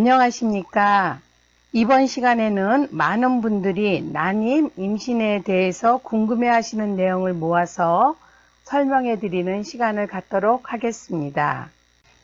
안녕하십니까. 이번 시간에는 많은 분들이 난임 임신에 대해서 궁금해 하시는 내용을 모아서 설명해 드리는 시간을 갖도록 하겠습니다.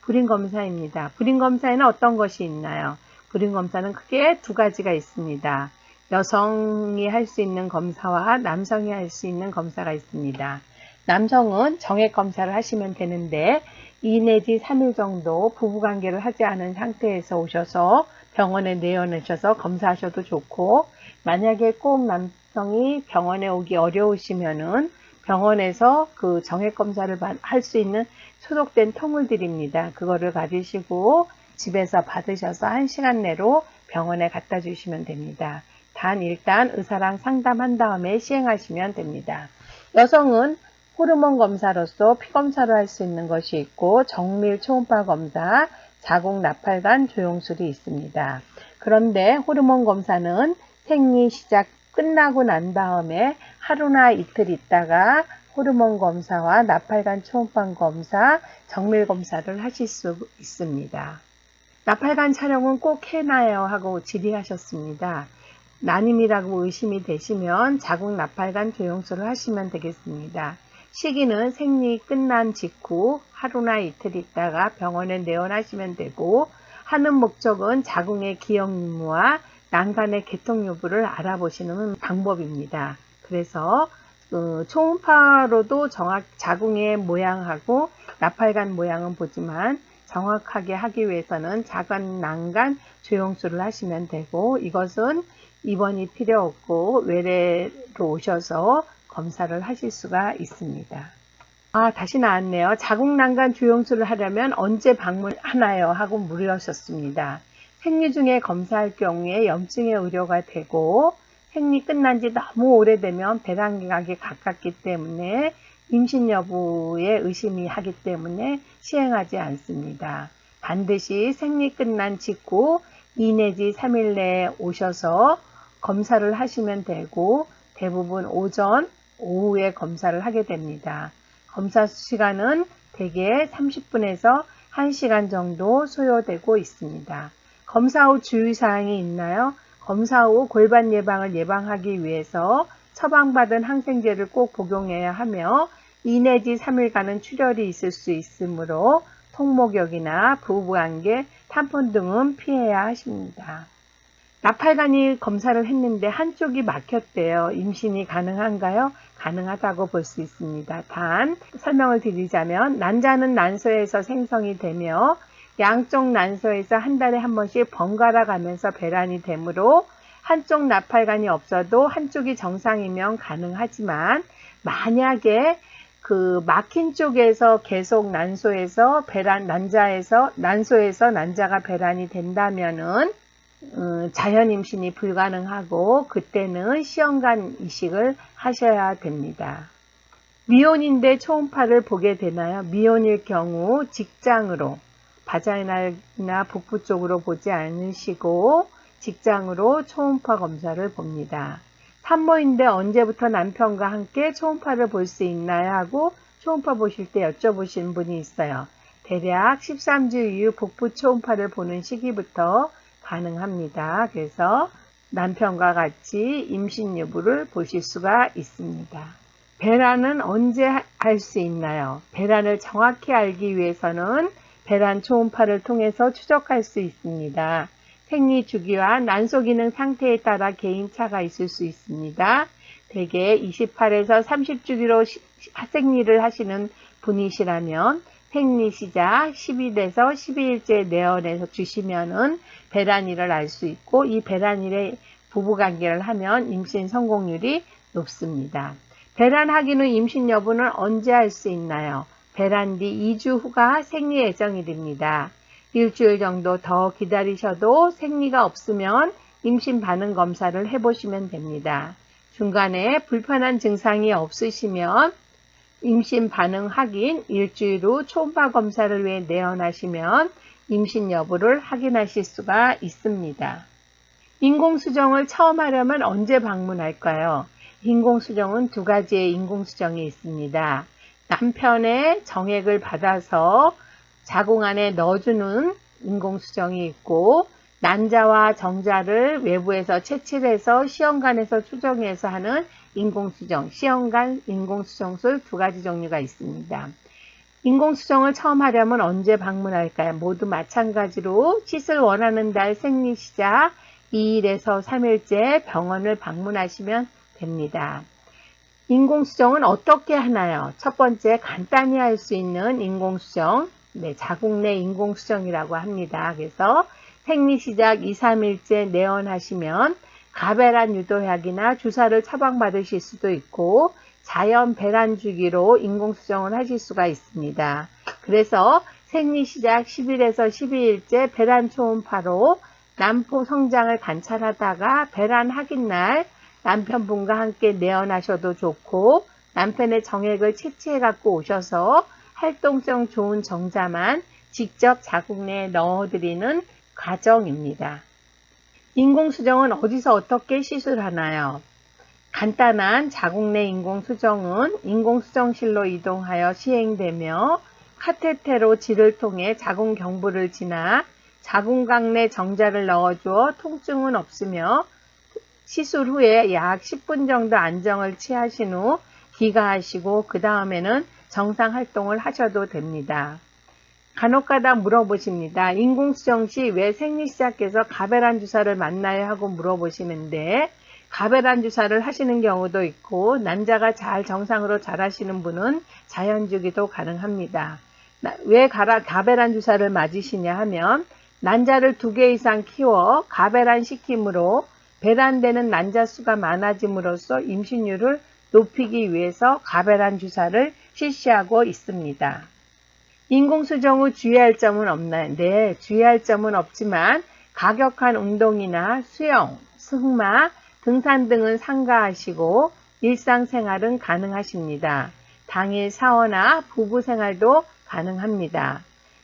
불임검사입니다. 불임검사에는 어떤 것이 있나요? 불임검사는 크게 두 가지가 있습니다. 여성이 할 수 있는 검사와 남성이 할 수 있는 검사가 있습니다. 남성은 정액검사를 하시면 되는데 2 내지 3일 정도 부부관계를 하지 않은 상태에서 오셔서 병원에 내원하셔서 검사하셔도 좋고, 만약에 꼭 남성이 병원에 오기 어려우시면은 병원에서 그 정액검사를 할 수 있는 소독된 통을 드립니다. 그거를 가지시고 집에서 받으셔서 1시간 내로 병원에 갖다 주시면 됩니다. 단 일단 의사랑 상담한 다음에 시행하시면 됩니다. 여성은 호르몬 검사로서 피검사를 할 수 있는 것이 있고 정밀 초음파 검사, 자궁 나팔관 조영술이 있습니다. 그런데 호르몬 검사는 생리 시작 끝나고 난 다음에 하루나 이틀 있다가 호르몬 검사와 나팔관 초음파 검사, 정밀 검사를 하실 수 있습니다. 나팔관 촬영은 꼭 해놔야 하고 질의하셨습니다. 난임이라고 의심이 되시면 자궁 나팔관 조영술을 하시면 되겠습니다. 시기는 생리 끝난 직후 하루나 이틀 있다가 병원에 내원하시면 되고, 하는 목적은 자궁의 기형 유무와 난간의 개통 여부를 알아보시는 방법입니다. 그래서 초음파로도 자궁의 모양하고 나팔관 모양은 보지만 정확하게 하기 위해서는 자궁 난간 조영술을 하시면 되고, 이것은 입원이 필요 없고 외래로 오셔서 검사를 하실 수가 있습니다. 다시 나왔네요. 자궁 난간 조영술을 하려면 언제 방문하나요? 하고 물으셨습니다. 생리 중에 검사할 경우에 염증의 우려가 되고 생리 끝난 지 너무 오래되면 배란기각이 가깝기 때문에 임신 여부에 의심이 하기 때문에 시행하지 않습니다. 반드시 생리 끝난 직후 2 내지 3일 내에 오셔서 검사를 하시면 되고, 대부분 오전, 오후에 검사를 하게 됩니다. 검사 시간은 대개 30분에서 1시간 정도 소요되고 있습니다. 검사 후 주의사항이 있나요? 검사 후 골반 예방을 위해서 처방받은 항생제를 꼭 복용해야 하며 2 내지 3일간은 출혈이 있을 수 있으므로 통목욕이나 부부관계, 탐폰 등은 피해야 하십니다. 나팔관이 검사를 했는데 한쪽이 막혔대요. 임신이 가능한가요? 가능하다고 볼 수 있습니다. 단 설명을 드리자면 난자는 난소에서 생성이 되며 양쪽 난소에서 한 달에 한 번씩 번갈아 가면서 배란이 되므로 한쪽 나팔관이 없어도 한쪽이 정상이면 가능하지만, 만약에 그 막힌 쪽에서 계속 난소에서 난자가 배란이 된다면은 자연 임신이 불가능하고 그때는 시험관 이식을 하셔야 됩니다. 미혼인데 초음파를 보게 되나요? 미혼일 경우 직장으로, 바자이나나 복부 쪽으로 보지 않으시고 직장으로 초음파 검사를 봅니다. 산모인데 언제부터 남편과 함께 초음파를 볼 수 있나요? 하고 초음파 보실 때 여쭤보신 분이 있어요. 대략 13주 이후 복부 초음파를 보는 시기부터 가능합니다. 그래서 남편과 같이 임신 여부를 보실 수가 있습니다. 배란은 언제 할 수 있나요? 배란을 정확히 알기 위해서는 배란 초음파를 통해서 추적할 수 있습니다. 생리 주기와 난소 기능 상태에 따라 개인차가 있을 수 있습니다. 대개 28에서 30주기로 생리를 하시는 분이시라면 생리 시작 10일에서 12일째 내원해서 주시면은 배란일을 알 수 있고, 이 배란일에 부부관계를 하면 임신 성공률이 높습니다. 배란하기 후 임신 여부는 언제 할 수 있나요? 배란 뒤 2주 후가 생리 예정일입니다. 일주일 정도 더 기다리셔도 생리가 없으면 임신 반응 검사를 해보시면 됩니다. 중간에 불편한 증상이 없으시면 임신 반응 확인 일주일 후 초음파 검사를 위해 내원하시면 임신 여부를 확인하실 수가 있습니다. 인공수정을 처음 하려면 언제 방문할까요? 인공수정은 두 가지의 인공수정이 있습니다. 남편의 정액을 받아서 자궁 안에 넣어주는 인공수정이 있고, 난자와 정자를 외부에서 채취해서 시험관에서 추정해서 하는 인공수정, 시험관 인공수정술 두 가지 종류가 있습니다. 인공수정을 처음 하려면 언제 방문할까요? 모두 마찬가지로 시술 원하는 달 생리시작 2일에서 3일째 병원을 방문하시면 됩니다. 인공수정은 어떻게 하나요? 첫 번째, 간단히 할 수 있는 인공수정, 자궁 내 인공수정이라고 합니다. 그래서 생리시작 2, 3일째 내원하시면 가배란 유도약이나 주사를 처방받으실 수도 있고 자연 배란 주기로 인공수정을 하실 수가 있습니다. 그래서 생리시작 10일에서 12일째 배란 초음파로 난포 성장을 관찰하다가 배란 확인날 남편분과 함께 내원하셔도 좋고 남편의 정액을 채취해 갖고 오셔서 활동성 좋은 정자만 직접 자궁 내에 넣어드리는 과정입니다. 인공수정은 어디서 어떻게 시술하나요? 간단한 자궁 내 인공수정은 인공수정실로 이동하여 시행되며 카테테로 질을 통해 자궁 경부를 지나 자궁각 내 정자를 넣어주어 통증은 없으며 시술 후에 약 10분 정도 안정을 취하신 후 귀가하시고 그 다음에는 정상 활동을 하셔도 됩니다. 간혹가다 물어보십니다. 인공수정 시 왜 생리시작해서 가배란 주사를 맞나요? 하고 물어보시는데 가배란 주사를 하시는 경우도 있고 난자가 잘 정상으로 잘 하시는 분은 자연주기도 가능합니다. 왜 가배란 주사를 맞으시냐 하면 난자를 2개 이상 키워 가배란 시킴으로 배란되는 난자 수가 많아짐으로써 임신율을 높이기 위해서 가배란 주사를 실시하고 있습니다. 인공수정 후 주의할 점은 없나요? 네, 주의할 점은 없지만 가격한 운동이나 수영, 승마, 등산 등은 삼가하시고 일상생활은 가능하십니다. 당일 샤워나 부부생활도 가능합니다.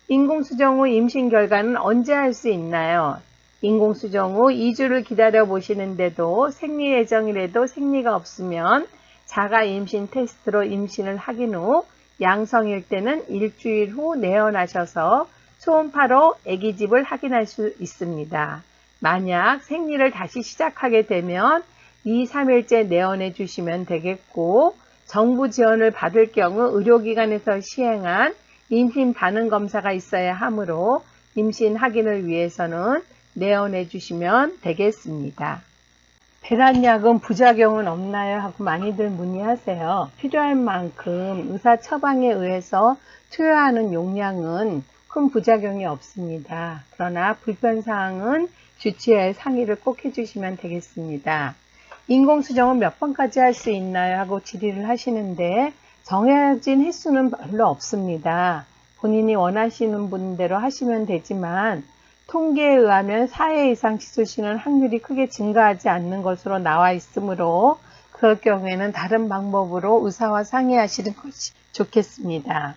인공수정 후 임신 결과는 언제 할 수 있나요? 인공수정 후 2주를 기다려 보시는데도 생리 예정이라도 생리가 없으면 자가 임신 테스트로 임신을 확인 후 양성일 때는 일주일 후 내원하셔서 초음파로 아기집을 확인할 수 있습니다. 만약 생리를 다시 시작하게 되면 2, 3일째 내원해 주시면 되겠고 정부 지원을 받을 경우 의료기관에서 시행한 임신 반응 검사가 있어야 하므로 임신 확인을 위해서는 내원해 주시면 되겠습니다. 배란약은 부작용은 없나요? 하고 많이들 문의하세요. 필요할 만큼 의사 처방에 의해서 투여하는 용량은 큰 부작용이 없습니다. 그러나 불편사항은 주치의의 상의를 꼭 해주시면 되겠습니다. 인공수정은 몇 번까지 할 수 있나요? 하고 질의를 하시는데 정해진 횟수는 별로 없습니다. 본인이 원하시는 분대로 하시면 되지만 통계에 의하면 4회 이상 시술시는 확률이 크게 증가하지 않는 것으로 나와 있으므로 그럴 경우에는 다른 방법으로 의사와 상의하시는 것이 좋겠습니다.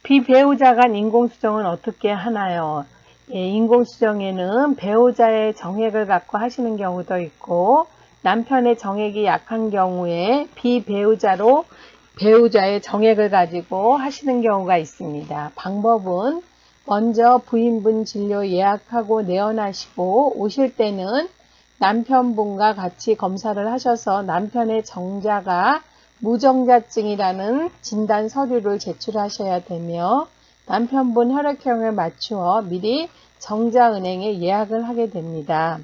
비배우자 간 인공수정은 어떻게 하나요? 인공수정에는 배우자의 정액을 갖고 하시는 경우도 있고 남편의 정액이 약한 경우에 비배우자로 배우자의 정액을 가지고 하시는 경우가 있습니다. 방법은 먼저 부인분 진료 예약하고 내원하시고 오실 때는 남편분과 같이 검사를 하셔서 남편의 정자가 무정자증이라는 진단 서류를 제출하셔야 되며 남편분 혈액형에 맞추어 미리 정자은행에 예약을 하게 됩니다.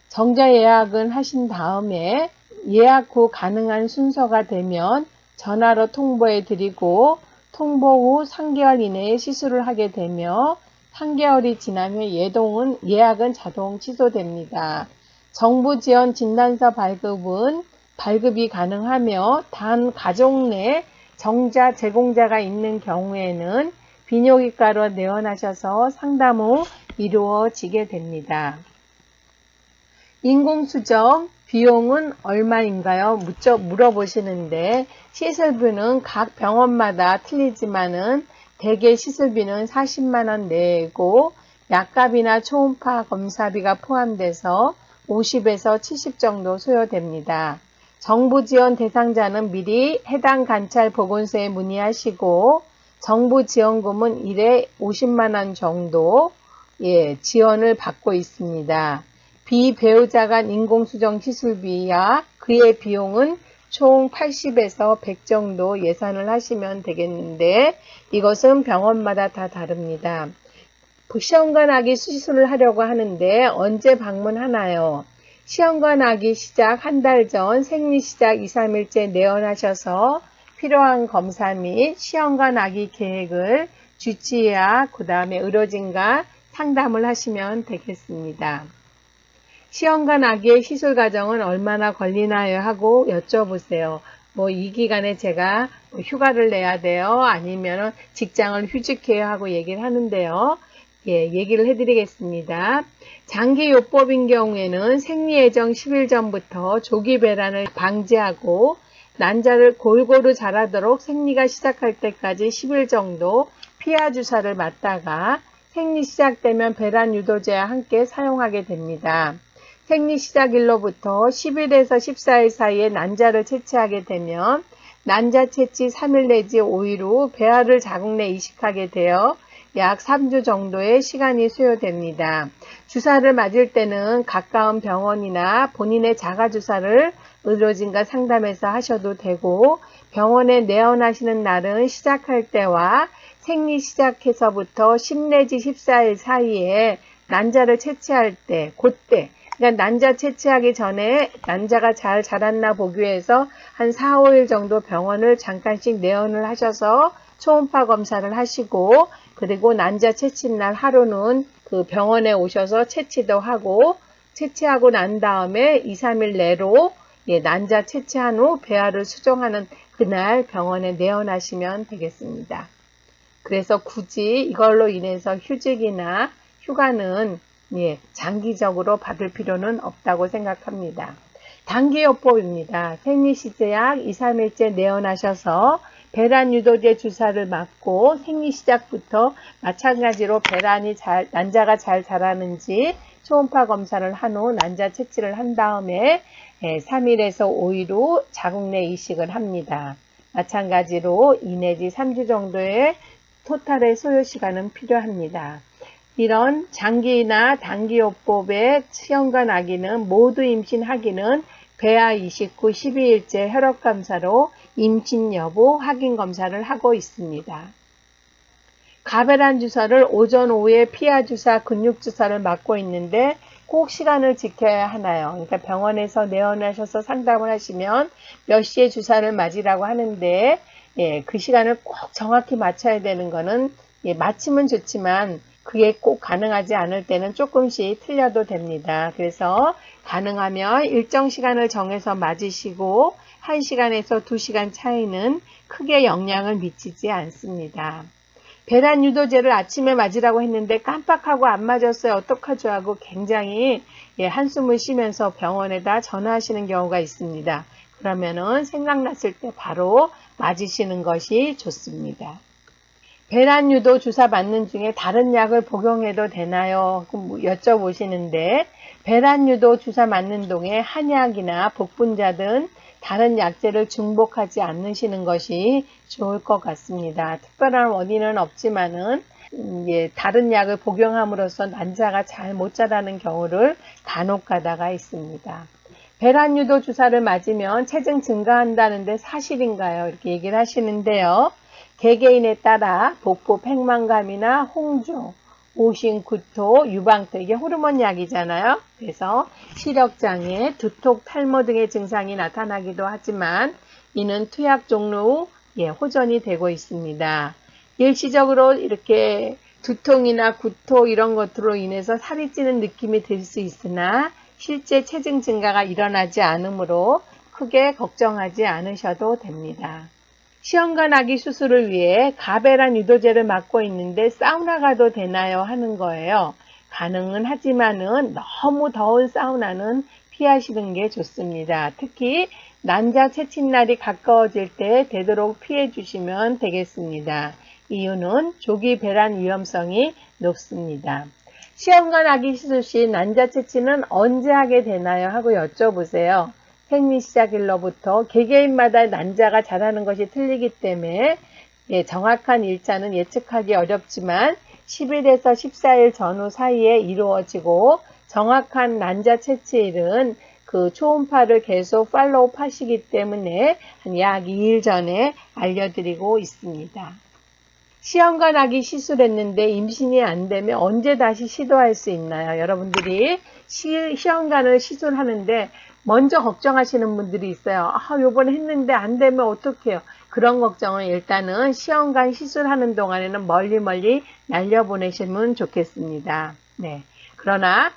정자 예약은 하신 다음에 예약 후 가능한 순서가 되면 전화로 통보해 드리고 통보 후 3개월 이내에 시술을 하게 되며 3개월이 지나면 예약은 자동 취소됩니다. 정부 지원 진단서 발급이 가능하며 단 가족 내 정자 제공자가 있는 경우에는 비뇨기과로 내원하셔서 상담 후 이루어지게 됩니다. 인공수정 비용은 얼마인가요? 물어보시는데 시술비는 각 병원마다 틀리지만은 대개 시술비는 40만원 내고 약값이나 초음파 검사비가 포함돼서 50에서 70 정도 소요됩니다. 정부 지원 대상자는 미리 해당 관찰 보건소에 문의하시고 정부 지원금은 1회 50만원 정도, 지원을 받고 있습니다. 비배우자 간 인공수정 시술비와 그의 비용은 총 80에서 100 정도 예산을 하시면 되겠는데 이것은 병원마다 다 다릅니다. 시험관 아기 수술을 하려고 하는데 언제 방문하나요? 시험관 아기 시작 한 달 전 생리 시작 2, 3일째 내원하셔서 필요한 검사 및 시험관 아기 계획을 주치의와 그 다음에 의료진과 상담을 하시면 되겠습니다. 시험관 아기의 시술 과정은 얼마나 걸리나요? 하고 여쭤보세요. 이 기간에 제가 휴가를 내야 돼요? 아니면 직장을 휴직해야 하고 얘기를 하는데요. 얘기를 해드리겠습니다. 장기요법인 경우에는 생리 예정 10일 전부터 조기 배란을 방지하고 난자를 골고루 자라도록 생리가 시작할 때까지 10일 정도 피하 주사를 맞다가 생리 시작되면 배란 유도제와 함께 사용하게 됩니다. 생리 시작일로부터 10일에서 14일 사이에 난자를 채취하게 되면 난자 채취 3일 내지 5일 후 배아를 자궁 내 이식하게 되어 약 3주 정도의 시간이 소요됩니다. 주사를 맞을 때는 가까운 병원이나 본인의 자가주사를 의료진과 상담해서 하셔도 되고 병원에 내원하시는 날은 시작할 때와 생리 시작해서부터 10 내지 14일 사이에 난자를 채취할 때, 그때 그러니까 난자 채취하기 전에 난자가 잘 자랐나 보기 위해서 한 4, 5일 정도 병원을 잠깐씩 내원을 하셔서 초음파 검사를 하시고 그리고 난자 채취날 하루는 그 병원에 오셔서 채취도 하고 채취하고 난 다음에 2, 3일 내로 난자 채취한 후 배아를 수정하는 그날 병원에 내원하시면 되겠습니다. 그래서 굳이 이걸로 인해서 휴직이나 휴가는 장기적으로 받을 필요는 없다고 생각합니다. 단기요법입니다. 생리 시작 2, 3일째 내원하셔서 배란 유도제 주사를 맞고 생리 시작부터 마찬가지로 난자가 잘 자라는지 초음파 검사를 한 후 난자 채취를 한 다음에 3일에서 5일 후 자궁 내 이식을 합니다. 마찬가지로 2 내지 3주 정도의 토탈의 소요 시간은 필요합니다. 이런 장기나 단기요법의 시험관 아기는 모두 임신하기는 배아 이식 후 12일째 혈액검사로 임신 여부 확인 검사를 하고 있습니다. 가배란 주사를 오전 오후에 피하 주사, 근육 주사를 맞고 있는데 꼭 시간을 지켜야 하나요? 그러니까 병원에서 내원하셔서 상담을 하시면 몇 시에 주사를 맞으라고 하는데 그 시간을 꼭 정확히 맞춰야 되는 거는 맞추면 좋지만 그게 꼭 가능하지 않을 때는 조금씩 틀려도 됩니다. 그래서 가능하면 일정 시간을 정해서 맞으시고 1시간에서 2시간 차이는 크게 영향을 미치지 않습니다. 배란 유도제를 아침에 맞으라고 했는데 깜빡하고 안 맞았어요. 어떡하죠? 하고 굉장히 한숨을 쉬면서 병원에다 전화하시는 경우가 있습니다. 그러면은 생각났을 때 바로 맞으시는 것이 좋습니다. 배란 유도 주사 맞는 중에 다른 약을 복용해도 되나요? 여쭤보시는데 배란 유도 주사 맞는 동에 한약이나 복분자 등 다른 약제를 중복하지 않으시는 것이 좋을 것 같습니다. 특별한 원인은 없지만은 다른 약을 복용함으로써 난자가 잘 못 자라는 경우를 간혹 가다가 있습니다. 배란 유도 주사를 맞으면 체중 증가한다는데 사실인가요? 이렇게 얘기를 하시는데요. 개개인에 따라 복부 팽만감이나 홍조, 오신, 구토, 유방토 이게 호르몬 약이잖아요. 그래서 시력장애, 두통, 탈모 등의 증상이 나타나기도 하지만 이는 투약 종류 호전이 되고 있습니다. 일시적으로 이렇게 두통이나 구토 이런 것으로 인해서 살이 찌는 느낌이 들 수 있으나 실제 체중 증가가 일어나지 않으므로 크게 걱정하지 않으셔도 됩니다. 시험관 아기 수술을 위해 가배란 유도제를 맞고 있는데 사우나 가도 되나요? 하는 거예요. 가능은 하지만은 너무 더운 사우나는 피하시는 게 좋습니다. 특히 난자 채취날이 가까워질 때 되도록 피해 주시면 되겠습니다. 이유는 조기 배란 위험성이 높습니다. 시험관 아기 수술 시 난자 채취는 언제 하게 되나요? 하고 여쭤보세요. 생리 시작일로부터 개개인마다 난자가 자라는 것이 틀리기 때문에 정확한 일자는 예측하기 어렵지만 10일에서 14일 전후 사이에 이루어지고 정확한 난자 채취일은 그 초음파를 계속 팔로우 하시기 때문에 약 2일 전에 알려드리고 있습니다. 시험관 하기 시술했는데 임신이 안 되면 언제 다시 시도할 수 있나요? 여러분들이 시험관을 시술하는데 먼저 걱정하시는 분들이 있어요. 요번에 했는데 안 되면 어떡해요? 그런 걱정은 일단은 시험관 시술하는 동안에는 멀리 날려보내시면 좋겠습니다. 네. 그러나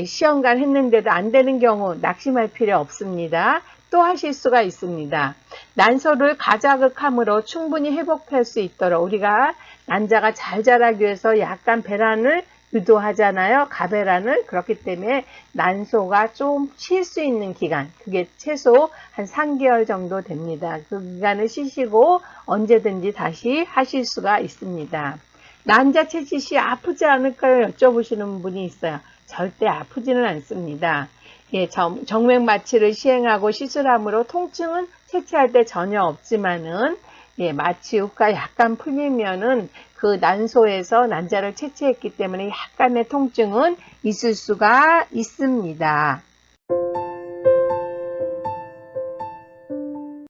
시험관 했는데도 안 되는 경우 낙심할 필요 없습니다. 또 하실 수가 있습니다. 난소를 가자극함으로 충분히 회복할 수 있도록 우리가 난자가 잘 자라기 위해서 약간 배란을 유도하잖아요. 가배란을. 그렇기 때문에 난소가 좀 쉴 수 있는 기간, 그게 최소 한 3개월 정도 됩니다. 그 기간을 쉬시고 언제든지 다시 하실 수가 있습니다. 난자 채취 시 아프지 않을까요? 여쭤보시는 분이 있어요. 절대 아프지는 않습니다. 정맥 마취를 시행하고 시술함으로 통증은 채취할 때 전혀 없지만은 마취 후가 약간 풀리면은 그 난소에서 난자를 채취했기 때문에 약간의 통증은 있을 수가 있습니다.